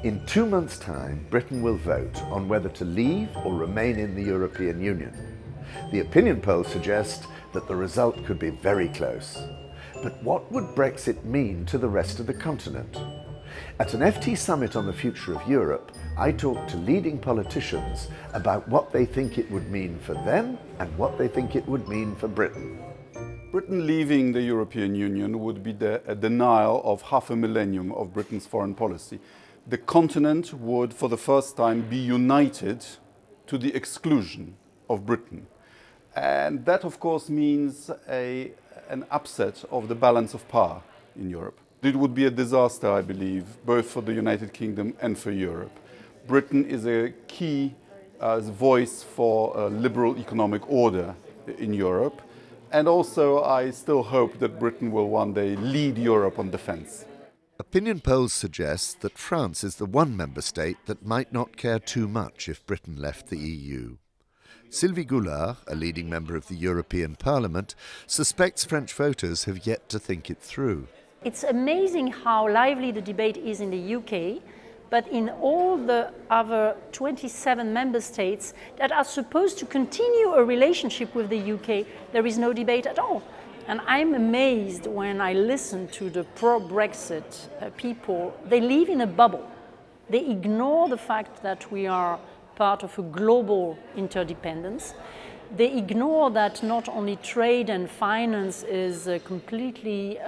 In 2 months' time, Britain will vote on whether to leave or remain in the European Union. The opinion polls suggest that the result could be very close. But what would Brexit mean to the rest of the continent? At an FT summit on the future of Europe, I talked to leading politicians about what they think it would mean for them and what they think it would mean for Britain. Britain leaving the European Union would be a denial of half a millennium of Britain's foreign policy. The continent would, for the first time, be united to the exclusion of Britain. And that, of course, means an upset of the balance of power in Europe. It would be a disaster, I believe, both for the United Kingdom and for Europe. Britain is a key voice for a liberal economic order in Europe. And also, I still hope that Britain will one day lead Europe on defence. Opinion polls suggest that France is the one member state that might not care too much if Britain left the EU. Sylvie Goulard, a leading member of the European Parliament, suspects French voters have yet to think it through. It's amazing how lively the debate is in the UK, but in all the other 27 member states that are supposed to continue a relationship with the UK, there is no debate at all. And I'm amazed when I listen to the pro-Brexit people. They live in a bubble. They ignore the fact that we are part of a global interdependence. They ignore that not only trade and finance is completely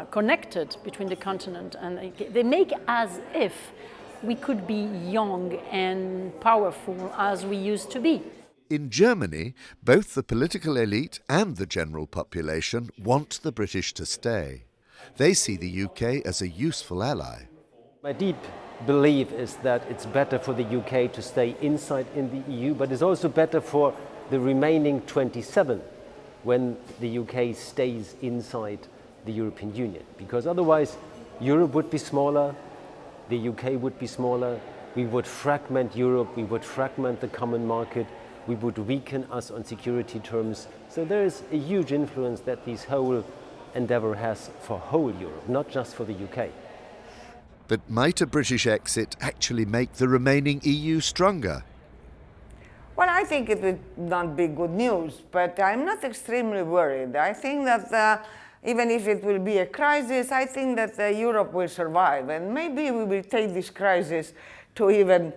connected between the continent, and they make as if we could be young and powerful as we used to be. In Germany, both the political elite and the general population want the British to stay. They see the UK as a useful ally. My deep belief is that it's better for the UK to stay inside in the EU, but it's also better for the remaining 27 when the UK stays inside the European Union. Because otherwise, Europe would be smaller, the UK would be smaller, we would fragment Europe, we would fragment the common market, we would weaken us on security terms. So there is a huge influence that this whole endeavour has for whole Europe, not just for the UK. But might a British exit actually make the remaining EU stronger? Well, I think it would not be good news, but I'm not extremely worried. I think that even if it will be a crisis, I think that Europe will survive. And maybe we will take this crisis to even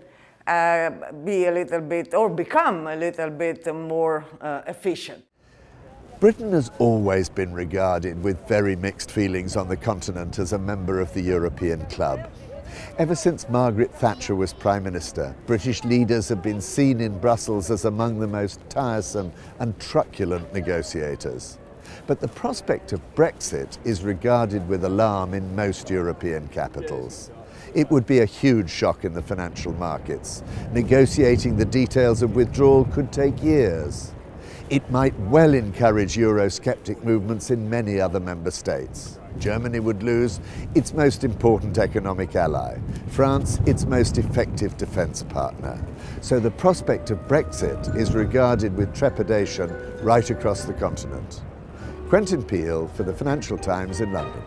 be a little bit, or become a little bit more efficient. Britain has always been regarded with very mixed feelings on the continent as a member of the European club. Ever since Margaret Thatcher was Prime Minister, British leaders have been seen in Brussels as among the most tiresome and truculent negotiators. But the prospect of Brexit is regarded with alarm in most European capitals. It would be a huge shock in the financial markets. Negotiating the details of withdrawal could take years. It might well encourage Eurosceptic movements in many other member states. Germany would lose its most important economic ally, France its most effective defence partner. So the prospect of Brexit is regarded with trepidation right across the continent. Quentin Peel for the Financial Times in London.